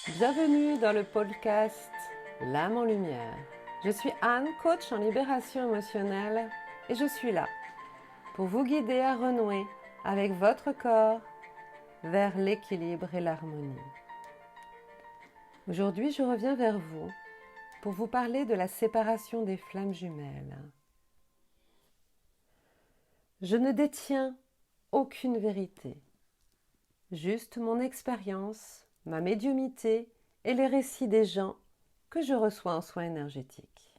Bienvenue dans le podcast L'âme en lumière. Je suis Anne, coach en libération émotionnelle et je suis là pour vous guider à renouer avec votre corps vers l'équilibre et l'harmonie. Aujourd'hui, je reviens vers vous pour vous parler de la séparation des flammes jumelles. Je ne détiens aucune vérité, juste mon expérience, ma médiumnité et les récits des gens que je reçois en soins énergétiques.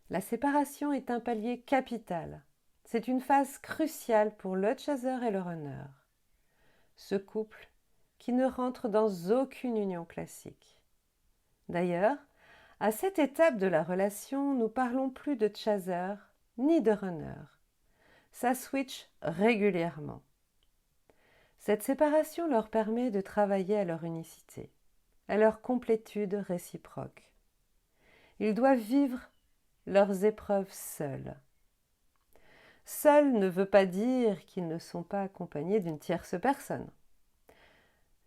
La séparation est un palier capital. C'est une phase cruciale pour le chaser et le runner. Ce couple qui ne rentre dans aucune union classique. D'ailleurs, à cette étape de la relation, nous parlons plus de chaser ni de runner. Ça switch régulièrement. Cette séparation leur permet de travailler à leur unicité, à leur complétude réciproque. Ils doivent vivre leurs épreuves seuls. Seul ne veut pas dire qu'ils ne sont pas accompagnés d'une tierce personne.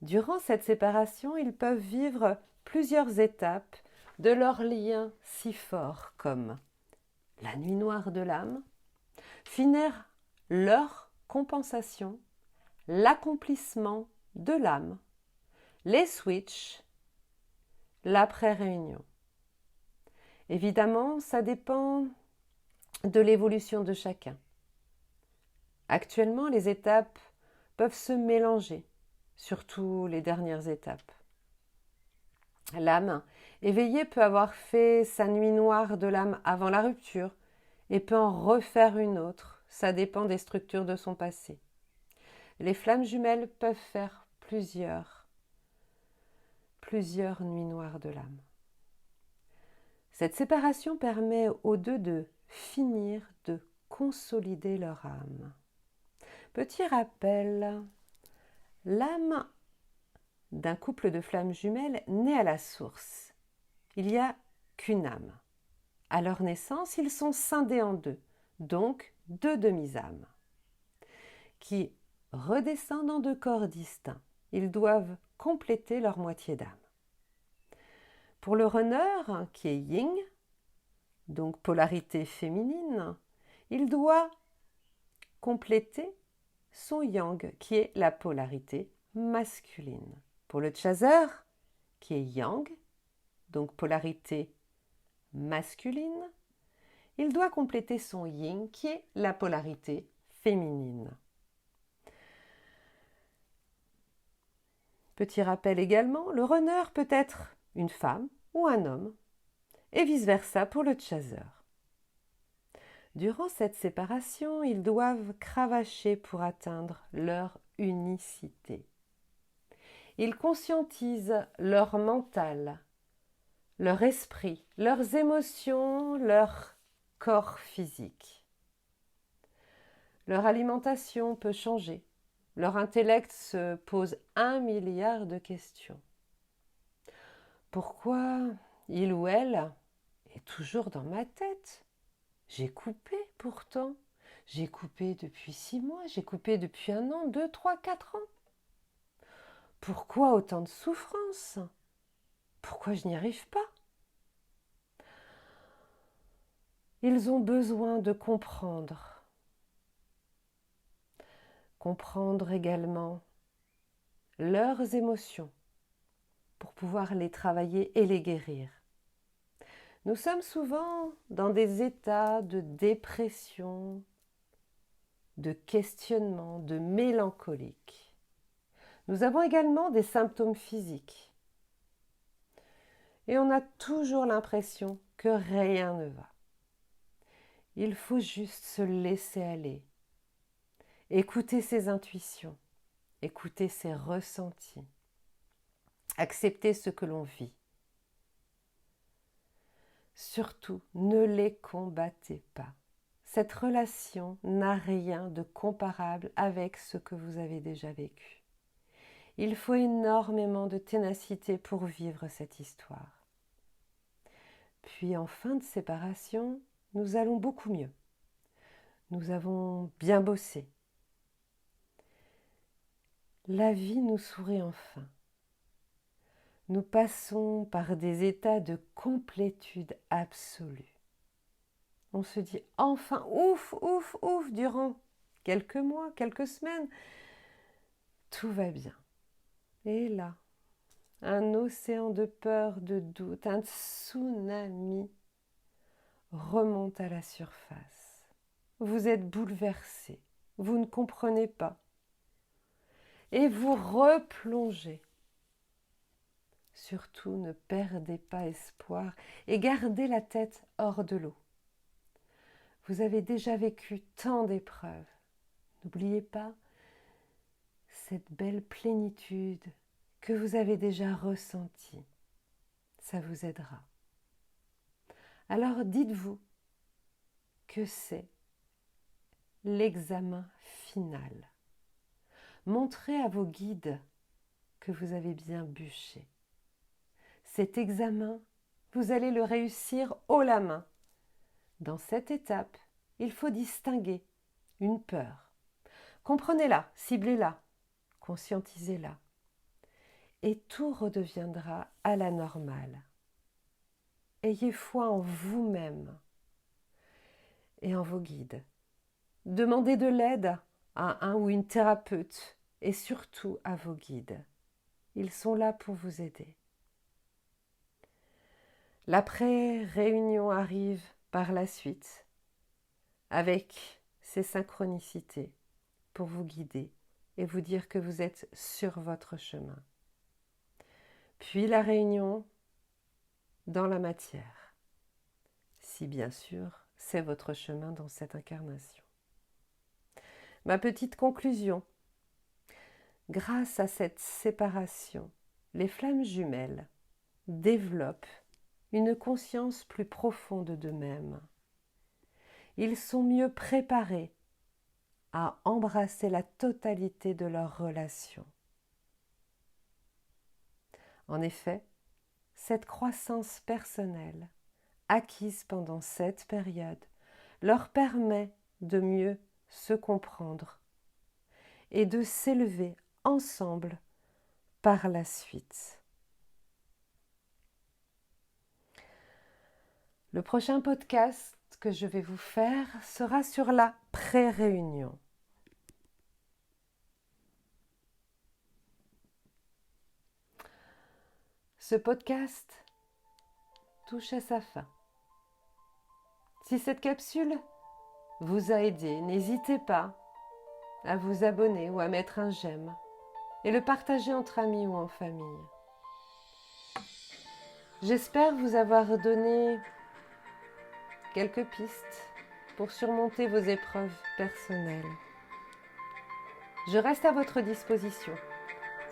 Durant cette séparation, ils peuvent vivre plusieurs étapes de leur lien si fort comme la nuit noire de l'âme, finir leur compensation, l'accomplissement de l'âme, les switches, l'après-réunion. Évidemment, ça dépend de l'évolution de chacun. Actuellement, les étapes peuvent se mélanger, surtout les dernières étapes. L'âme éveillée peut avoir fait sa nuit noire de l'âme avant la rupture et peut en refaire une autre. Ça dépend des structures de son passé. Les flammes jumelles peuvent faire plusieurs nuits noires de l'âme. Cette séparation permet aux deux de finir de consolider leur âme. Petit rappel, l'âme d'un couple de flammes jumelles naît à la source. Il n'y a qu'une âme. À leur naissance, ils sont scindés en deux, donc deux demi-âmes, qui redescendent dans deux corps distincts. Ils doivent compléter leur moitié d'âme. Pour le runner, qui est yin, donc polarité féminine, il doit compléter son yang, qui est la polarité masculine. Pour le chaser, qui est yang, donc polarité masculine, il doit compléter son yin, qui est la polarité féminine. Petit rappel également, le runner peut être une femme ou un homme, et vice-versa pour le chaser. Durant cette séparation, ils doivent cravacher pour atteindre leur unicité. Ils conscientisent leur mental, leur esprit, leurs émotions, leur corps physique. Leur alimentation peut changer. Leur intellect se pose 1 milliard de questions. Pourquoi il ou elle est toujours dans ma tête ? J'ai coupé pourtant. J'ai coupé depuis 6 mois, j'ai coupé depuis 1 an, 2, 3, 4 ans. Pourquoi autant de souffrance ? Pourquoi je n'y arrive pas ? Ils ont besoin de comprendre. Comprendre également leurs émotions pour pouvoir les travailler et les guérir. Nous sommes souvent dans des états de dépression, de questionnement, de mélancolique. Nous avons également des symptômes physiques. Et on a toujours l'impression que rien ne va. Il faut juste se laisser aller, écouter ses intuitions, écouter ses ressentis, accepter ce que l'on vit. Surtout, ne les combattez pas. Cette relation n'a rien de comparable avec ce que vous avez déjà vécu. Il faut énormément de ténacité pour vivre cette histoire. Puis en fin de séparation, nous allons beaucoup mieux. Nous avons bien bossé. La vie nous sourit enfin. nous passons par des états de complétude absolue. On se dit enfin ouf, ouf, ouf, durant quelques mois, quelques semaines, tout va bien. Et là, un océan de peur, de doute, un tsunami remonte à la surface. Vous êtes bouleversé, vous ne comprenez pas. Et vous replongez. Surtout, ne perdez pas espoir et gardez la tête hors de l'eau. Vous avez déjà vécu tant d'épreuves. N'oubliez pas cette belle plénitude que vous avez déjà ressentie. Ça vous aidera. Alors dites-vous que c'est l'examen final. Montrez à vos guides que vous avez bien bûché. Cet examen, vous allez le réussir haut la main. Dans cette étape, il faut distinguer une peur. Comprenez-la, ciblez-la, conscientisez-la. Et tout redeviendra à la normale. Ayez foi en vous-même et en vos guides. Demandez de l'aide à un ou une thérapeute et surtout à vos guides. Ils sont là pour vous aider. L'après-réunion arrive par la suite avec ses synchronicités pour vous guider et vous dire que vous êtes sur votre chemin. Puis la réunion dans la matière, si bien sûr c'est votre chemin dans cette incarnation. Ma petite conclusion, grâce à cette séparation, les flammes jumelles développent une conscience plus profonde d'eux-mêmes. Ils sont mieux préparés à embrasser la totalité de leur relation. En effet, cette croissance personnelle, acquise pendant cette période, leur permet de mieux se comprendre et de s'élever ensemble par la suite. Le prochain podcast que je vais vous faire sera sur la pré-réunion. Ce podcast touche à sa fin. Si cette capsule vous a aidé, n'hésitez pas à vous abonner ou à mettre un j'aime et le partager entre amis ou en famille. J'espère vous avoir donné quelques pistes pour surmonter vos épreuves personnelles. Je reste à votre disposition.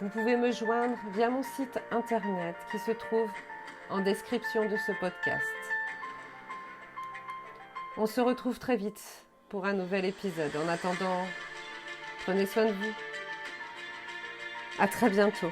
Vous pouvez me joindre via mon site internet qui se trouve en description de ce podcast. On se retrouve très vite pour un nouvel épisode. En attendant, prenez soin de vous. À très bientôt.